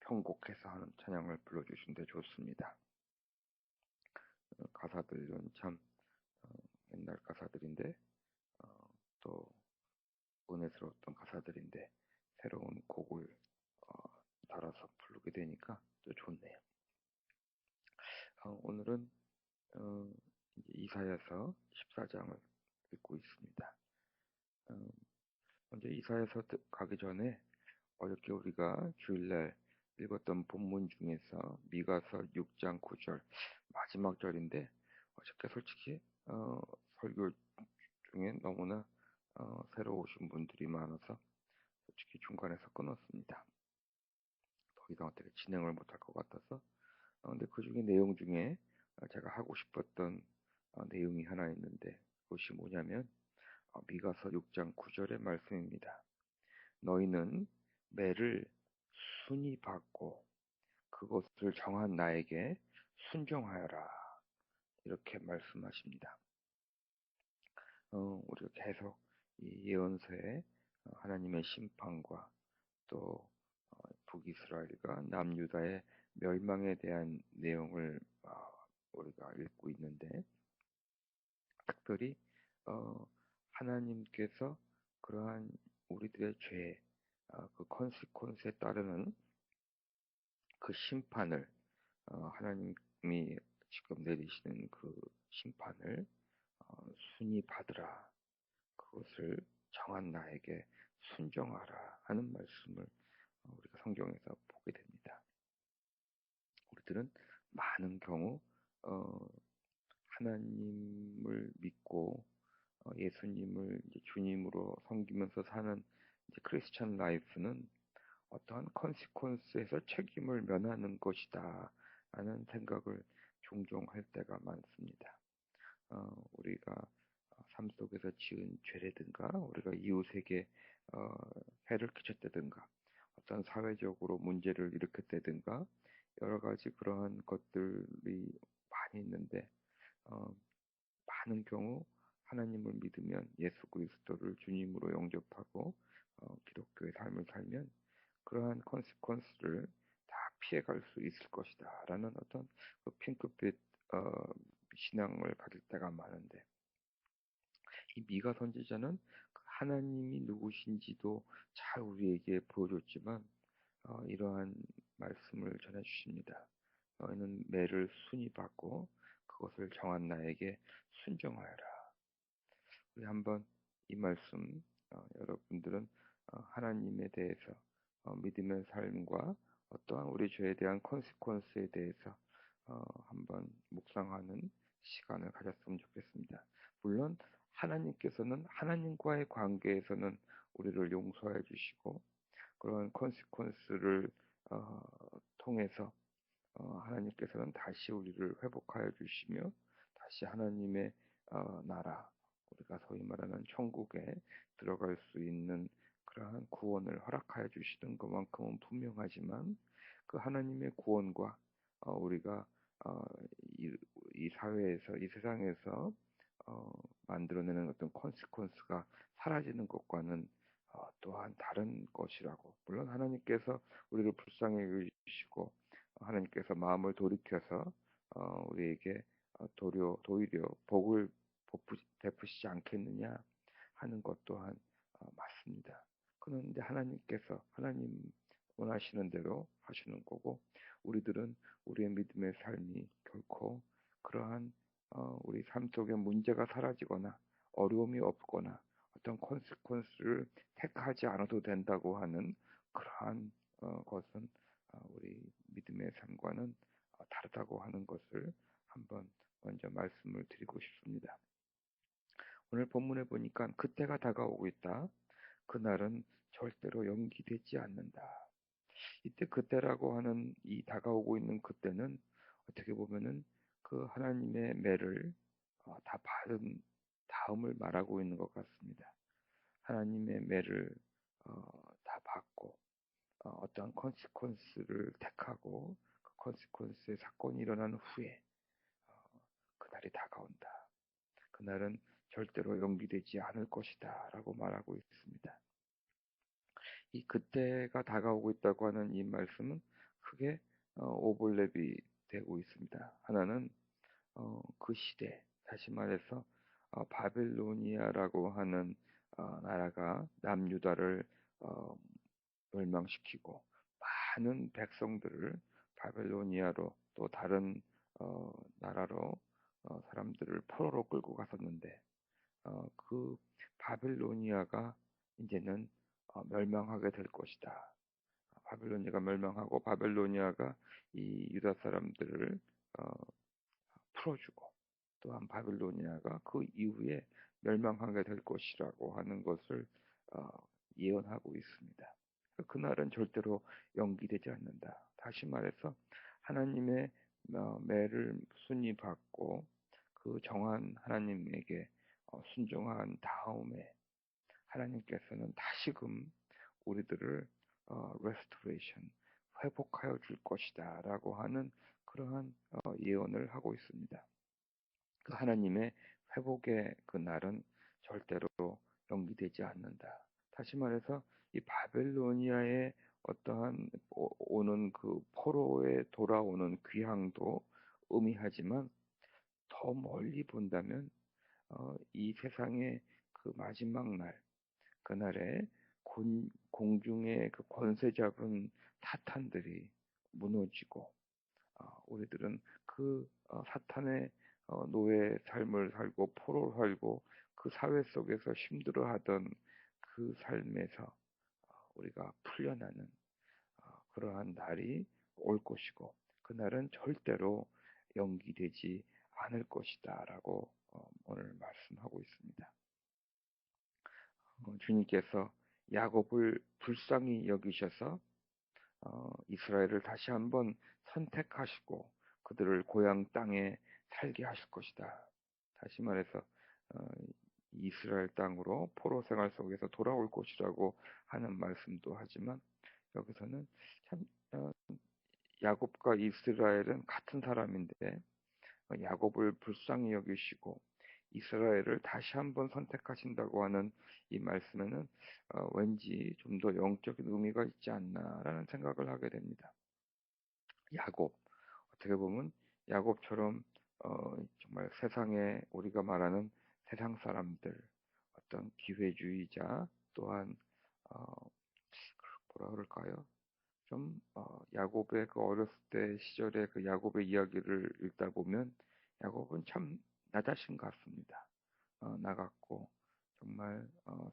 편곡해서 하는 찬양을 불러주신데 좋습니다. 가사들은 참 어, 옛날 가사들인데 또 은혜스러웠던 가사들인데 새로운 곡을 달아서 부르게 되니까 또 좋네요. 오늘은 이사야서 14장을 읽고 있습니다. 먼저 이사야서 가기 전에 어저께 우리가 주일날 읽었던 본문 중에서 미가서 6장 9절 마지막 절인데 어저께 솔직히 설교 중에 너무나 새로 오신 분들이 많아서 솔직히 중간에서 끊었습니다. 더 이상 어떻게 진행을 못할 것 같아서 근데 그 중에 내용 중에 제가 하고 싶었던 내용이 하나 있는데 그것이 뭐냐면 미가서 6장 9절의 말씀입니다. 너희는 매를 순히 받고 그것을 정한 나에게 순종하여라. 이렇게 말씀하십니다. 우리가 계속 이 예언서에 하나님의 심판과 또 북이스라엘과 남유다의 멸망에 대한 내용을 우리가 읽고 있는데 특별히 하나님께서 그러한 우리들의 죄, 그 컨시퀀스에 따르는 그 심판을 하나님이 지금 내리시는 그 심판을 순히 받으라. 그것을 정한 나에게 순종하라 하는 말씀을 우리가 성경에서 보게 됩니다. 우리들은 많은 경우 하나님을 믿고 예수님을 이제 주님으로 섬기면서 사는 이제 크리스천 라이프는 어떠한 컨시퀀스에서 책임을 면하는 것이다 라는 생각을 종종 할 때가 많습니다. 우리가 삶 속에서 지은 죄라든가 우리가 이웃에게 해를 끼쳤다든가 어떤 사회적으로 문제를 일으켰다든가 여러 가지 그러한 것들이 많이 있는데 많은 경우 하나님을 믿으면 예수 그리스도를 주님으로 영접하고 기독교의 삶을 살면 그러한 컨시퀀스를 다 피해갈 수 있을 것이다 라는 어떤 그 핑크빛 신앙을 가질 때가 많은데 이 미가 선지자는 그 하나님이 누구신지도 잘 우리에게 보여줬지만 이러한 말씀을 전해주십니다. 너희는 매를 순히 받고 그것을 정한 나에게 순종하여라. 우리 한번 이 말씀 여러분들은 하나님에 대해서 믿음의 삶과 어떠한 우리 죄에 대한 컨시퀀스에 대해서 한번 묵상하는 시간을 가졌으면 좋겠습니다. 물론 하나님께서는 하나님과의 관계에서는 우리를 용서해 주시고 그런 컨시퀀스를 통해서 하나님께서는 다시 우리를 회복하여 주시며 다시 하나님의 나라 우리가 소위 말하는 천국에 들어갈 수 있는 그러한 구원을 허락하여 주시는 것만큼은 분명하지만 그 하나님의 구원과 우리가 어, 이 사회에서 이 세상에서 만들어내는 어떤 컨시퀀스가 사라지는 것과는 또한 다른 것이라고 물론 하나님께서 우리를 불쌍히 여기시고 하나님께서 마음을 돌이켜서 우리에게 도리어 복을 베푸시지 않겠느냐 하는 것 또한 맞습니다. 그런데 하나님께서 하나님 원하시는 대로 하시는 거고 우리들은 우리의 믿음의 삶이 결코 그러한 우리 삶 속에 문제가 사라지거나 어려움이 없거나 어떤 컨시퀀스를 택하지 않아도 된다고 하는 그러한 것은 우리 믿음의 삶과는 다르다고 하는 것을 한번 먼저 말씀을 드리고 싶습니다. 오늘 본문에 보니까 그때가 다가오고 있다. 그날은 절대로 연기되지 않는다. 이때 그때라고 하는 이 다가오고 있는 그때는 어떻게 보면은 그 하나님의 매를 다 받은 다음을 말하고 있는 것 같습니다. 하나님의 매를 다 받고 어떠한 컨시퀀스를 택하고 그 컨시퀀스의 사건이 일어난 후에 그날이 다가온다. 그날은 절대로 연기되지 않을 것이다 라고 말하고 있습니다. 이 그때가 다가오고 있다고 하는 이 말씀은 크게 오버랩이 되고 있습니다. 하나는 그 시대, 다시 말해서 바빌로니아라고 하는 나라가 남유다를 어, 멸망시키고 많은 백성들을 바벨로니아로 또 다른 나라로 사람들을 포로로 끌고 갔었는데 그 바빌로니아가 이제는 멸망하게 될 것이다. 바빌로니아가 멸망하고 바빌로니아가 이 유다 사람들을 어, 풀어주고 또한 바빌로니아가 그 이후에 멸망하게 될 것이라고 하는 것을 어, 예언하고 있습니다. 그날은 절대로 연기되지 않는다. 다시 말해서 하나님의 매를 순위 받고 그 정한 하나님에게 순종한 다음에 하나님께서는 다시금 우리들을 restoration 회복하여 줄 것이다라고 하는 그러한 예언을 하고 있습니다. 그 하나님의 회복의 그 날은 절대로 연기되지 않는다. 다시 말해서 이 바벨로니아의 어떠한 오는 그 포로에 돌아오는 귀향도 의미하지만 더 멀리 본다면 이 세상의 그 마지막 날, 그날에 공중의 그 권세 잡은 사탄들이 무너지고 우리들은 그 사탄의 노예 삶을 살고 포로를 살고 그 사회 속에서 힘들어하던 그 삶에서 우리가 풀려나는 그러한 날이 올 것이고 그날은 절대로 연기되지 않을 것이다라고 오늘 말씀하고 있습니다. 주님께서 야곱을 불쌍히 여기셔서 이스라엘을 다시 한번 선택하시고 그들을 고향 땅에 살게 하실 것이다. 다시 말해서 어, 이스라엘 땅으로 포로 생활 속에서 돌아올 것이라고 하는 말씀도 하지만 여기서는 참 야곱과 이스라엘은 같은 사람인데 야곱을 불쌍히 여기시고 이스라엘을 다시 한번 선택하신다고 하는 이 말씀에는 왠지 좀 더 영적인 의미가 있지 않나라는 생각을 하게 됩니다. 야곱, 어떻게 보면 야곱처럼 정말 세상에 우리가 말하는 세상 사람들, 어떤 기회주의자 또한 어, 뭐라 그럴까요? 좀 야곱의 그 어렸을 때 시절의 그 야곱의 이야기를 읽다 보면 야곱은 참 나 자신 같습니다. 나 같고 정말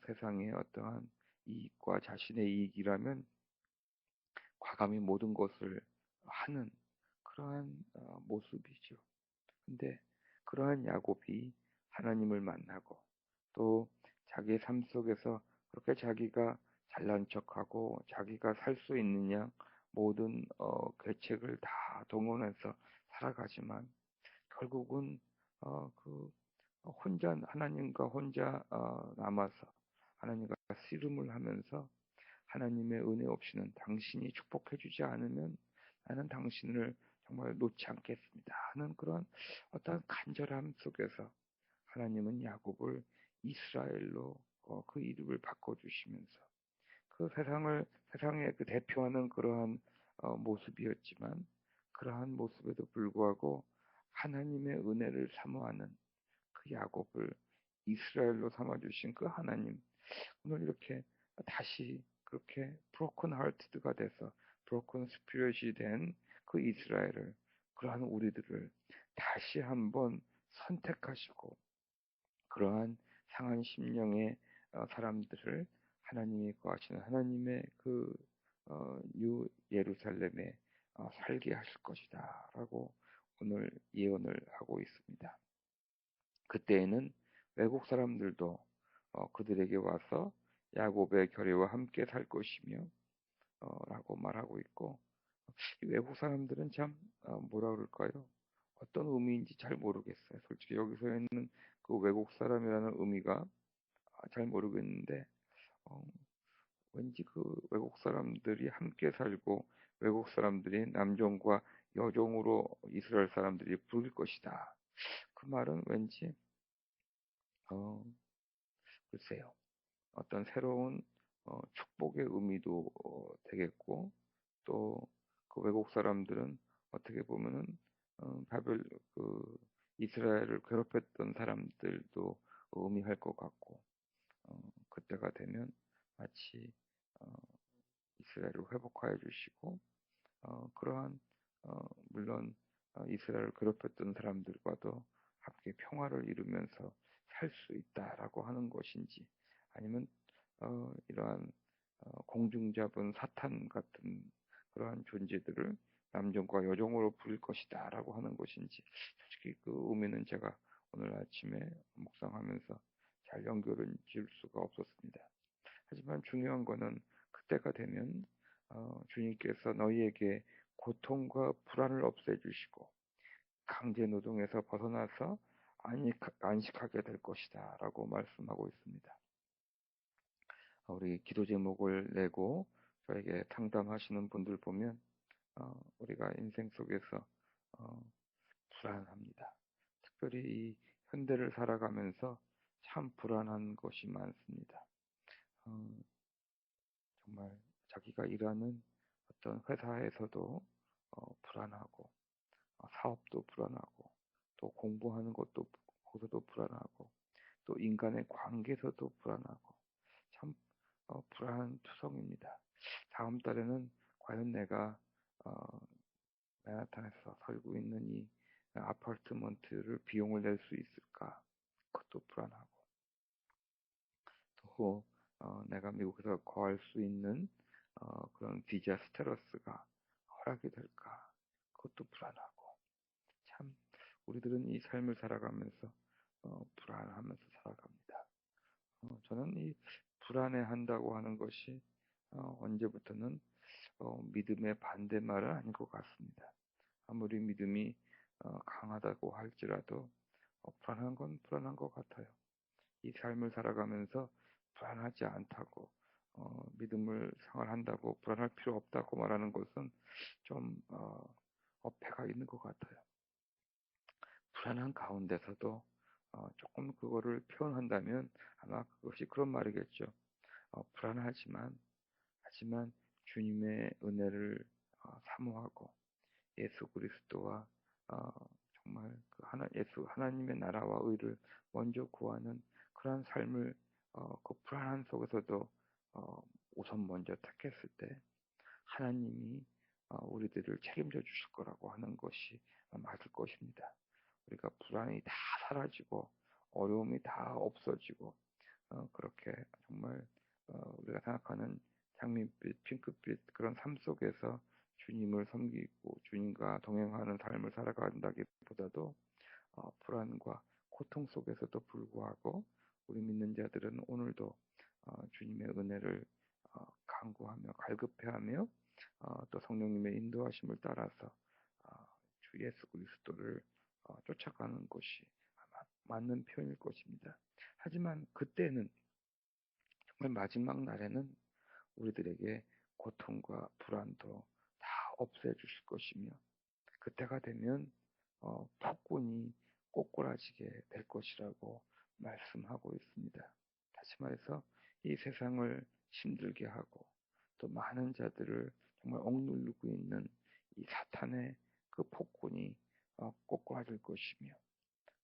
세상의 어떠한 이익과 자신의 이익이라면 과감히 모든 것을 하는 그러한 모습이죠. 근데 그러한 야곱이 하나님을 만나고 또 자기의 삶 속에서 그렇게 자기가 잘난 척하고 자기가 살 수 있는 양 모든 계책을 다 동원해서 살아가지만 결국은 그 혼자 하나님과 혼자 남아서 하나님과 씨름을 하면서 하나님의 은혜 없이는 당신이 축복해 주지 않으면 나는 당신을 정말 놓지 않겠습니다 하는 그런 어떤 간절함 속에서 하나님은 야곱을 이스라엘로 그 이름을 바꿔주시면서 그 세상에 그 대표하는 그러한 모습이었지만 그러한 모습에도 불구하고 하나님의 은혜를 사모하는 그 야곱을 이스라엘로 삼아주신 그 하나님 오늘 이렇게 다시 그렇게 브로큰 하트가 돼서 브로큰 스피릿이 된 그 이스라엘을 그러한 우리들을 다시 한번 선택하시고 그러한 상한 심령의 사람들을 하나님이 거하시는 하나님의 그 뉴 예루살렘에 살게 하실 것이다라고 오늘 예언을 하고 있습니다. 그때에는 외국 사람들도 그들에게 와서 야곱의 결의와 함께 살 것이며 라고 말하고 있고 외국 사람들은 참 뭐라 그럴까요? 어떤 의미인지 잘 모르겠어요. 솔직히 여기서 있는 그 외국 사람이라는 의미가 잘 모르겠는데 어, 왠지 그 외국 사람들이 함께 살고 외국 사람들이 남종과 여종으로 이스라엘 사람들이 부를 것이다. 그 말은 왠지 어, 글쎄요. 어떤 새로운 축복의 의미도 되겠고 또 그 외국 사람들은 어떻게 보면은 바벨 그 이스라엘을 괴롭혔던 사람들도 의미할 것 같고, 그때가 되면 마치 어, 이스라엘을 회복하여 주시고, 그러한 물론 이스라엘을 괴롭혔던 사람들과도 함께 평화를 이루면서 살 수 있다라고 하는 것인지, 아니면 이러한 공중잡은 사탄 같은 그러한 존재들을 남종과 여종으로 부릴 것이다라고 하는 것인지, 솔직히 그 의미는 제가 오늘 아침에 묵상하면서 잘 연결을 지을 수가 없었습니다. 하지만 중요한 거는 그때가 되면 주님께서 너희에게 고통과 불안을 없애주시고 강제 노동에서 벗어나서 안식하게 될 것이다 라고 말씀하고 있습니다. 우리 기도 제목을 내고 저에게 상담하시는 분들 보면 우리가 인생 속에서 어, 불안합니다. 특별히 이 현대를 살아가면서 참 불안한 것이 많습니다. 어, 정말 자기가 일하는 어떤 회사에서도 불안하고, 사업도 불안하고, 또 공부하는 것도 거기서도 불안하고, 또 인간의 관계에서도 불안하고, 참 불안한 투성입니다. 다음 달에는 과연 내가 어, 맨하탄에서 살고 있는 이 아파트먼트를 비용을 낼 수 있을까? 그것도 불안하고, 또 내가 미국에서 거할 수 있는 그런 비자 스테러스가 허락이 될까? 그것도 불안하고, 참 우리들은 이 삶을 살아가면서 불안하면서 살아갑니다. 저는 이 불안해한다고 하는 것이 언제부터는 믿음의 반대말은 아닌 것 같습니다. 아무리 믿음이 강하다고 할지라도 불안한 건 불안한 것 같아요. 이 삶을 살아가면서 불안하지 않다고, 믿음을 생활한다고 불안할 필요 없다고 말하는 것은 좀 어폐가 있는 것 같아요. 불안한 가운데서도 조금 그거를 표현한다면 아마 그것이 그런 말이겠죠. 불안하지만 하지만 주님의 은혜를 사모하고 예수 그리스도와 어, 정말 그 예수 하나님의 나라와 의를 먼저 구하는 그러한 삶을 그 불안한 속에서도 우선 먼저 택했을 때 하나님이 우리들을 책임져 주실 거라고 하는 것이 맞을 것입니다. 우리가 불안이 다 사라지고 어려움이 다 없어지고 그렇게 정말 우리가 생각하는 장밋빛, 핑크빛 그런 삶 속에서 주님을 섬기고 주님과 동행하는 삶을 살아간다기보다도 불안과 고통 속에서도 불구하고 우리 믿는 자들은 오늘도 주님의 은혜를 간구하며 갈급해하며 또 성령님의 인도하심을 따라서 주 예수 그리스도를 쫓아가는 것이 아마 맞는 표현일 것입니다. 하지만 그때는 정말 마지막 날에는 우리들에게 고통과 불안도 다 없애주실 것이며 그때가 되면 폭군이 꼬꾸라지게 될 것이라고 말씀하고 있습니다. 다시 말해서 이 세상을 힘들게 하고 또 많은 자들을 정말 억누르고 있는 이 사탄의 그 폭군이 꼬꾸라질 것이며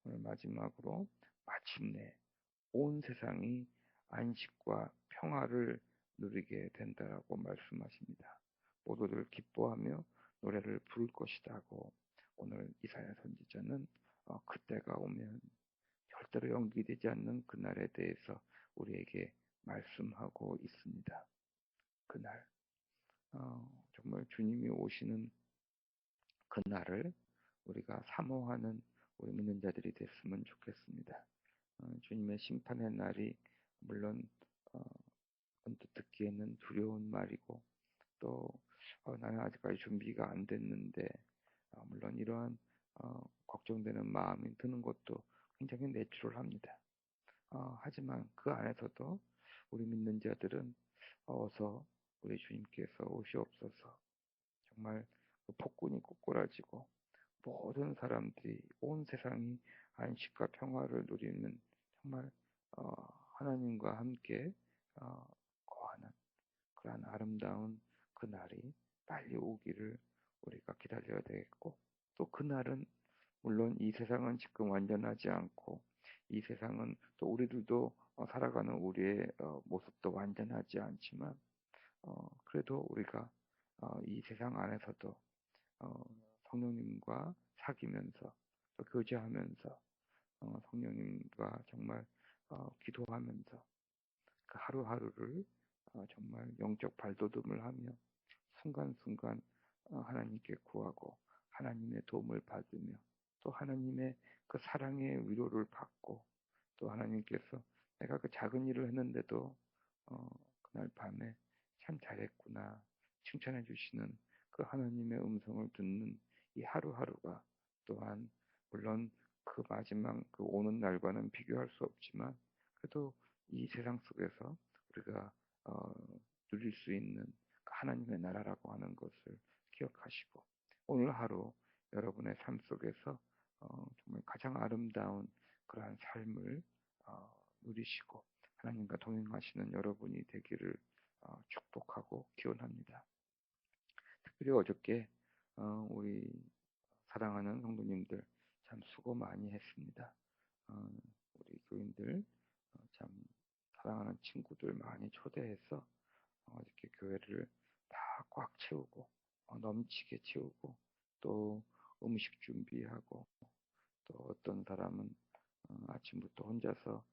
오늘 마지막으로 마침내 온 세상이 안식과 평화를 누리게 된다라고 말씀하십니다. 모두들 기뻐하며 노래를 부를 것이라고 오늘 이사야 선지자는 그때가 오면 절대로 연기되지 않는 그날에 대해서 우리에게 말씀하고 있습니다. 그날 정말 주님이 오시는 그날을 우리가 사모하는 우리 믿는 자들이 됐으면 좋겠습니다. 주님의 심판의 날이 물론 어, 언뜻 듣기에는 두려운 말이고 또 나는 아직까지 준비가 안 됐는데 물론 이러한 걱정되는 마음이 드는 것도 굉장히 내추럴합니다. 하지만 그 안에서도 우리 믿는 자들은 어서 우리 주님께서 오시옵소서 정말 그 폭군이 꼬꾸라지고 모든 사람들이 온 세상이 안식과 평화를 누리는 정말 어, 하나님과 함께 거하는 그러한 아름다운 그 날이 빨리 오기를 우리가 기다려야 되겠고, 또 그날은 물론 이 세상은 지금 완전하지 않고, 이 세상은 또 우리들도 살아가는 우리의 모습도 완전하지 않지만, 그래도 우리가 이 세상 안에서도 어, 성령님과 사귀면서 또 교제하면서 성령님과 정말 기도하면서 그 하루하루를 정말 영적 발돋움을 하며 순간순간 하나님께 구하고 하나님의 도움을 받으며 또 하나님의 그 사랑의 위로를 받고 또 하나님께서 내가 그 작은 일을 했는데도 어, 그날 밤에 참 잘했구나 칭찬해 주시는 그 하나님의 음성을 듣는 이 하루하루가 또한 물론 그 마지막 그 오는 날과는 비교할 수 없지만 그래도 이 세상 속에서 우리가 어, 누릴 수 있는 그 하나님의 나라라고 하는 것을 기억하시고 오늘 하루 여러분의 삶 속에서 정말 가장 아름다운 그러한 삶을 누리시고 하나님과 동행하시는 여러분이 되기를 축복하고 기원합니다. 특별히 어저께 우리 사랑하는 성도님들 참 수고 많이 했습니다. 우리 교인들 참 사랑하는 친구들 많이 초대해서 이렇게 교회를 다 꽉 채우고 넘치게 채우고 또 음식 준비하고 또 어떤 사람은 아침부터 혼자서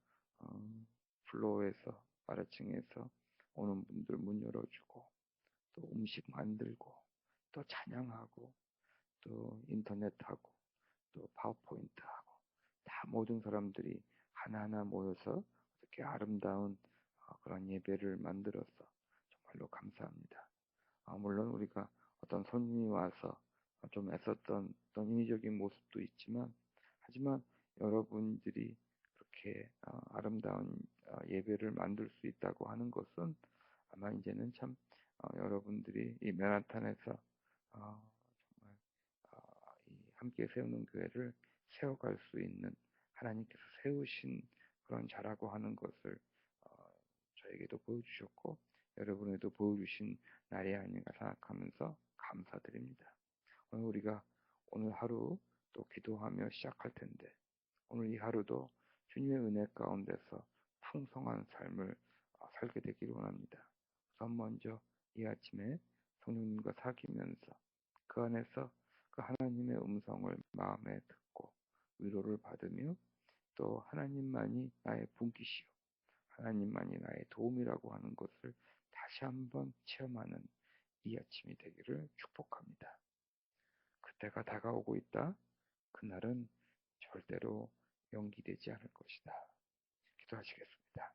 플로어에서 아래층에서 오는 분들 문 열어주고 또 음식 만들고 또 찬양하고 또 인터넷하고 또 파워포인트하고 다 모든 사람들이 하나하나 모여서 이렇게 아름다운 그런 예배를 만들어서 정말로 감사합니다. 물론 우리가 어떤 손님이 와서 좀 애썼던 어떤 인위적인 모습도 있지만 하지만 여러분들이 그렇게 아름다운 예배를 만들 수 있다고 하는 것은 아마 이제는 참 여러분들이 이 맨하탄에서 정말 이 함께 세우는 교회를 세워갈 수 있는 하나님께서 세우신 그런 자라고 하는 것을 저에게도 보여주셨고 여러분에도 보여주신 날이 아닌가 생각하면서 감사드립니다. 우리가 오늘 하루 또 기도하며 시작할 텐데 오늘 이 하루도 주님의 은혜 가운데서 풍성한 삶을 살게 되기를 원합니다. 우선 먼저 이 아침에 성령님과 사귀면서 그 안에서 그 하나님의 음성을 마음에 듣고 위로를 받으며 또 하나님만이 나의 분기시요 하나님만이 나의 도움이라고 하는 것을 다시 한번 체험하는 이 아침이 되기를 축복합니다. 그때가 다가오고 있다. 그날은 절대로 연기되지 않을 것이다. 기도하시겠습니다.